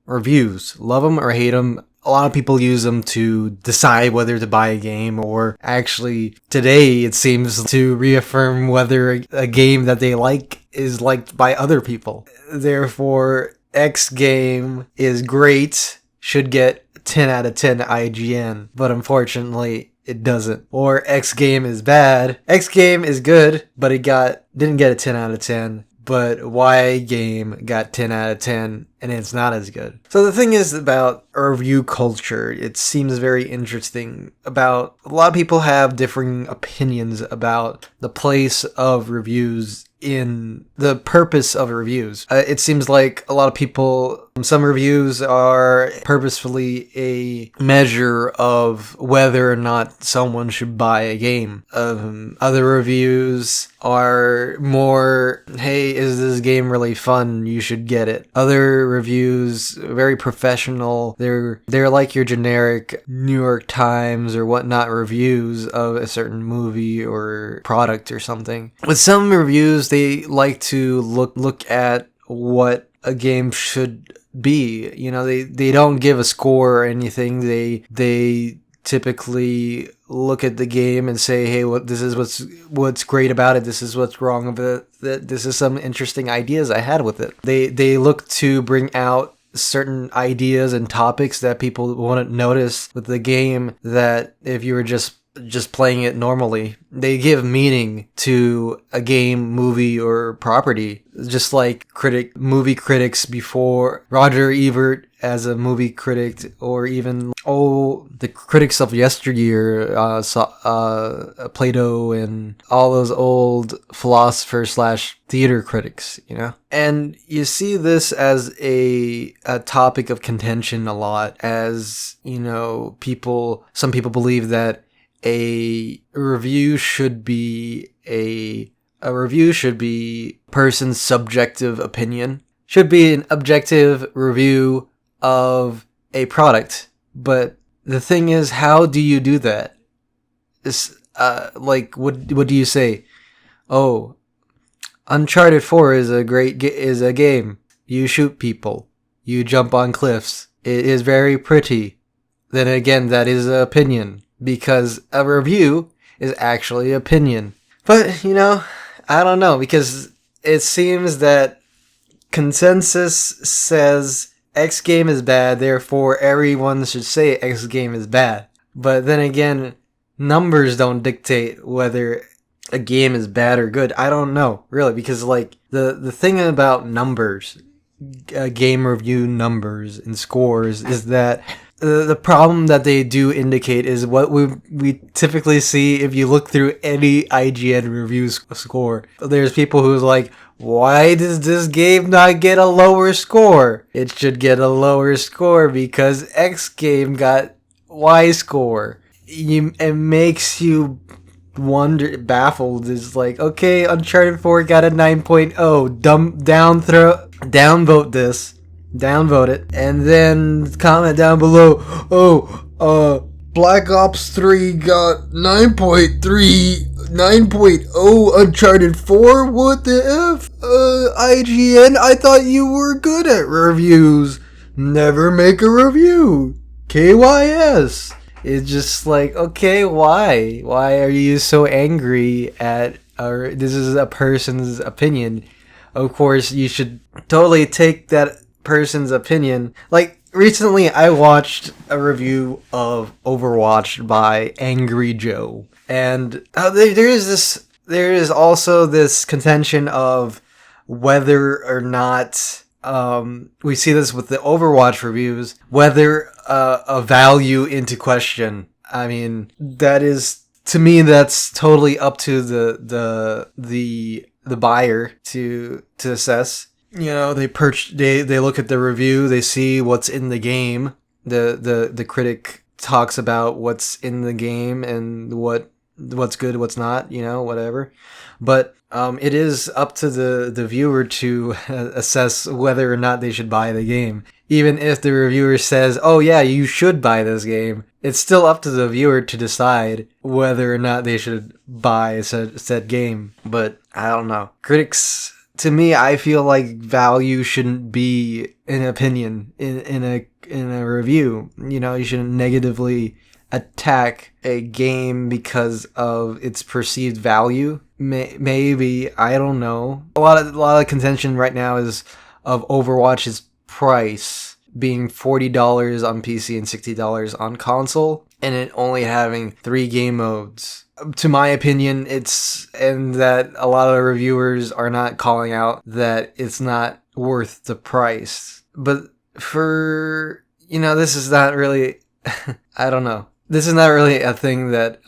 reviews. Love them or hate them. A lot of people use them to decide whether to buy a game, or actually today it seems to reaffirm whether a game that they like is liked by other people. Therefore, X game is great, should get 10 out of 10 IGN, but unfortunately it doesn't. Or X game is bad. X game is good, but it didn't get a 10 out of 10. But Y game got 10 out of 10, and it's not as good. So the thing is about review culture, it seems very interesting. About a lot of people have differing opinions about the place of reviews in the purpose of reviews. It seems like a lot of people, some reviews are purposefully a measure of whether or not someone should buy a game. Other reviews are more, hey, is this game really fun? You should get it. Other reviews, very professional. They're like your generic New York Times or whatnot reviews of a certain movie or product or something. With some reviews, they like to look at what a game should be. You know, they don't give a score or anything. They typically look at the game and say, hey, this is what's great about it. This is what's wrong with it. This is some interesting ideas I had with it. They look to bring out certain ideas and topics that people wouldn't notice with the game, that if you were just playing it normally. They give meaning to a game, movie, or property. Just like movie critics before, Roger Ebert as a movie critic, or even the critics of yesteryear, Plato and all those old philosophers / theater critics, you know? And you see this as a topic of contention a lot, as, you know, some people believe that a review should be a person's subjective opinion. Should be an objective review of a product. But the thing is, how do you do that? It's, what do you say? Oh, Uncharted 4 is a game. You shoot people. You jump on cliffs. It is very pretty. Then again, that is an opinion. Because a review is actually opinion. But, you know, I don't know, because it seems that consensus says X game is bad, therefore everyone should say X game is bad. But then again, numbers don't dictate whether a game is bad or good. I don't know, really, because like the thing about numbers, game review numbers and scores, is that the problem that they do indicate is what we typically see if you look through any IGN review score. There's people who's like, why does this game not get a lower score? It should get a lower score because X game got Y score. It makes you baffled. It's like, okay, Uncharted 4 got a 9.0. Downvote this. Downvote it, and then comment down below, Black Ops 3 got 9.0, Uncharted 4, what the F? IGN, I thought you were good at reviews. Never make a review. KYS. It's just like, okay, why? Why are you so angry at, this is a person's opinion. Of course, you should totally take that person's opinion. Like, recently I watched a review of Overwatch by Angry Joe, and there is also this contention of whether or not we see this with the Overwatch reviews, whether a value into question. I mean, that is, to me, that's totally up to the buyer to assess. You know, they look at the review, they see what's in the game. The critic talks about what's in the game and what's good, what's not, you know, whatever. But it is up to the viewer to assess whether or not they should buy the game. Even if the reviewer says, oh yeah, you should buy this game, it's still up to the viewer to decide whether or not they should buy said game. But I don't know. Critics to me, I feel like value shouldn't be an opinion in a review. You know, you shouldn't negatively attack a game because of its perceived value. Maybe, I don't know. A lot of contention right now is of Overwatch's price being $40 on PC and $60 on console, and it only having 3 game modes. To my opinion, and that a lot of reviewers are not calling out that it's not worth the price. But this is not really, I don't know. This is not really a thing that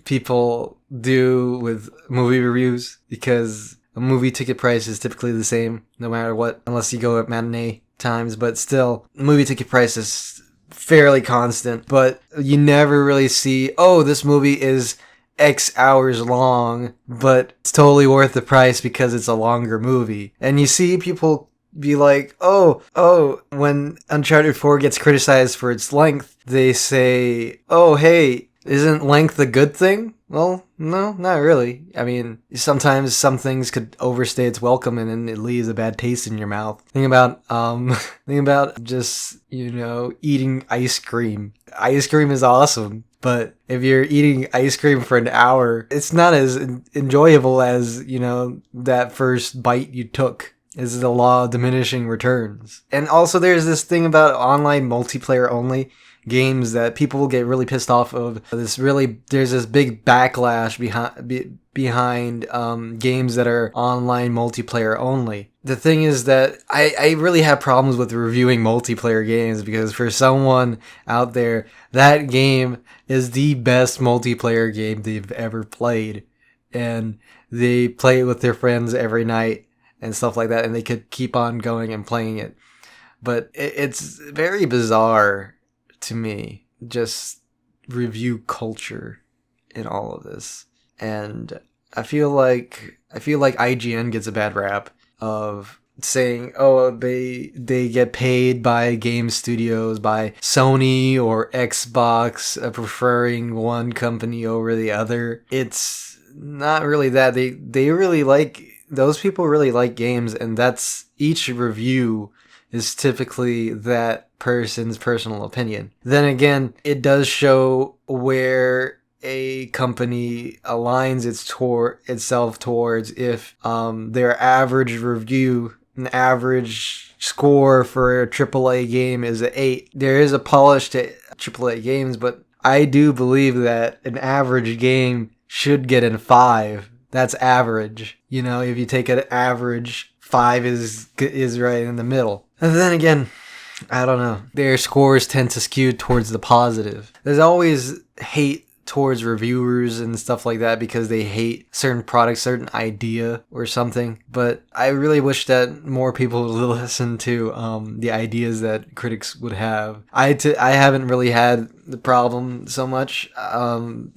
people do with movie reviews, because a movie ticket price is typically the same no matter what, unless you go at matinee times, but still, movie ticket price is fairly constant. But you never really see, oh, this movie is X hours long, but it's totally worth the price because it's a longer movie. And you see people be like, oh, when Uncharted 4 gets criticized for its length, they say, oh, hey, isn't length a good thing? Well, no, not really. I mean, sometimes some things could overstay its welcome and then it leaves a bad taste in your mouth. Think about just, eating ice cream. Ice cream is awesome, but if you're eating ice cream for an hour, it's not as enjoyable as, that first bite you took. Is the law of diminishing returns. And also there's this thing about online multiplayer only games that people get really pissed off of. There's this big backlash behind games that are online multiplayer only. The thing is that I really have problems with reviewing multiplayer games, because for someone out there, that game is the best multiplayer game they've ever played. And they play it with their friends every night and stuff like that, and they could keep on going and playing it. But it's very bizarre to me, just review culture in all of this. And I feel like IGN gets a bad rap of saying, oh, they get paid by game studios, by Sony or Xbox, preferring one company over the other. It's not really that. They really like, those people really like games, and that's, each review is typically that person's personal opinion. Then again, it does show where a company aligns itself towards if their average review, an average score for a AAA game is an 8. There is a polish to AAA games, but I do believe that an average game should get a 5. That's average. If you take an average, 5 is right in the middle. And then again, I don't know. Their scores tend to skew towards the positive. There's always hate towards reviewers and stuff like that because they hate certain products, certain idea or something. But I really wish that more people would listen to the ideas that critics would have. I haven't really had the problem so much,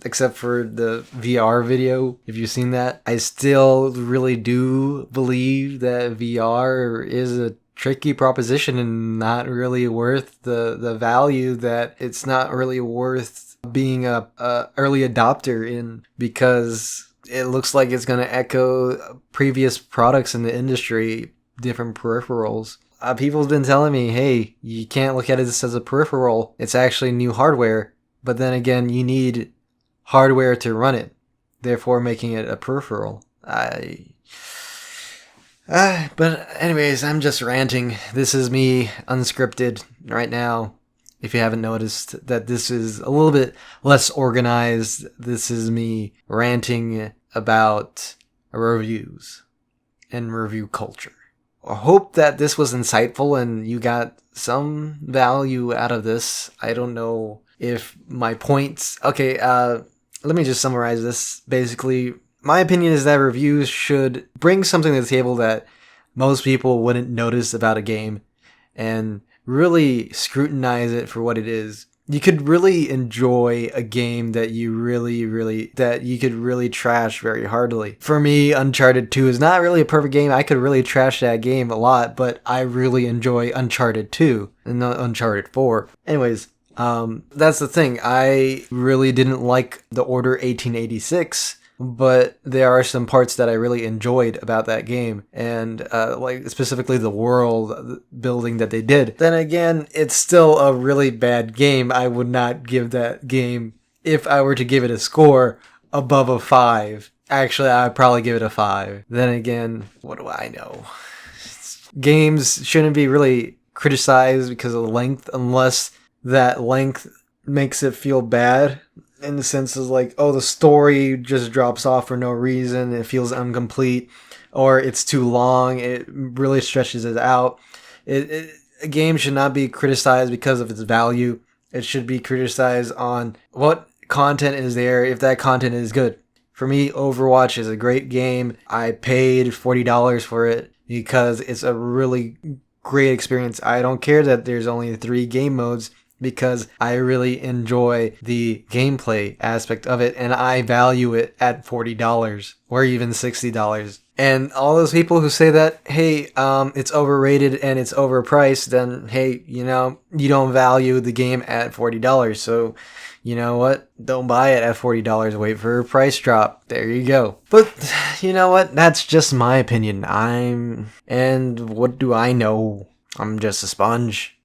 except for the VR video. If you've seen that, I still really do believe that VR is a tricky proposition and not really worth the value, that it's not really worth being a early adopter in, because it looks like it's going to echo previous products in the industry, different peripherals. People's been telling me, hey, you can't look at this as a peripheral, it's actually new hardware. But then again, you need hardware to run it, therefore making it a peripheral. But anyways, I'm just ranting. This is me unscripted right now. If you haven't noticed that this is a little bit less organized, this is me ranting about reviews and review culture. I hope that this was insightful and you got some value out of this. I don't know if my points... Okay, let me just summarize this. Basically, my opinion is that reviews should bring something to the table that most people wouldn't notice about a game, and really scrutinize it for what it is. You could really enjoy a game that you could really trash very hardly. For me, Uncharted 2 is not really a perfect game. I could really trash that game a lot, but I really enjoy Uncharted 2 and not Uncharted 4. Anyways, that's the thing. I really didn't like the Order 1886 but there are some parts that I really enjoyed about that game, and like specifically the world building that they did. Then again, it's still a really bad game. I would not give that game, if I were to give it a score, above a 5. Actually, I'd probably give it a 5. Then again, what do I know? Games shouldn't be really criticized because of length, unless that length makes it feel bad, in the sense of like, oh, the story just drops off for no reason, it feels incomplete, or it's too long, it really stretches it out. A game should not be criticized because of its value. It should be criticized on what content is there, if that content is good. For me, Overwatch is a great game. I paid $40 for it because it's a really great experience. I don't care that there's only 3 game modes, because I really enjoy the gameplay aspect of it, and I value it at $40 or even $60. And all those people who say that, hey, it's overrated and it's overpriced, then hey, you don't value the game at $40. So, you know what? Don't buy it at $40. Wait for a price drop. There you go. But you know what? That's just my opinion. And what do I know? I'm just a sponge.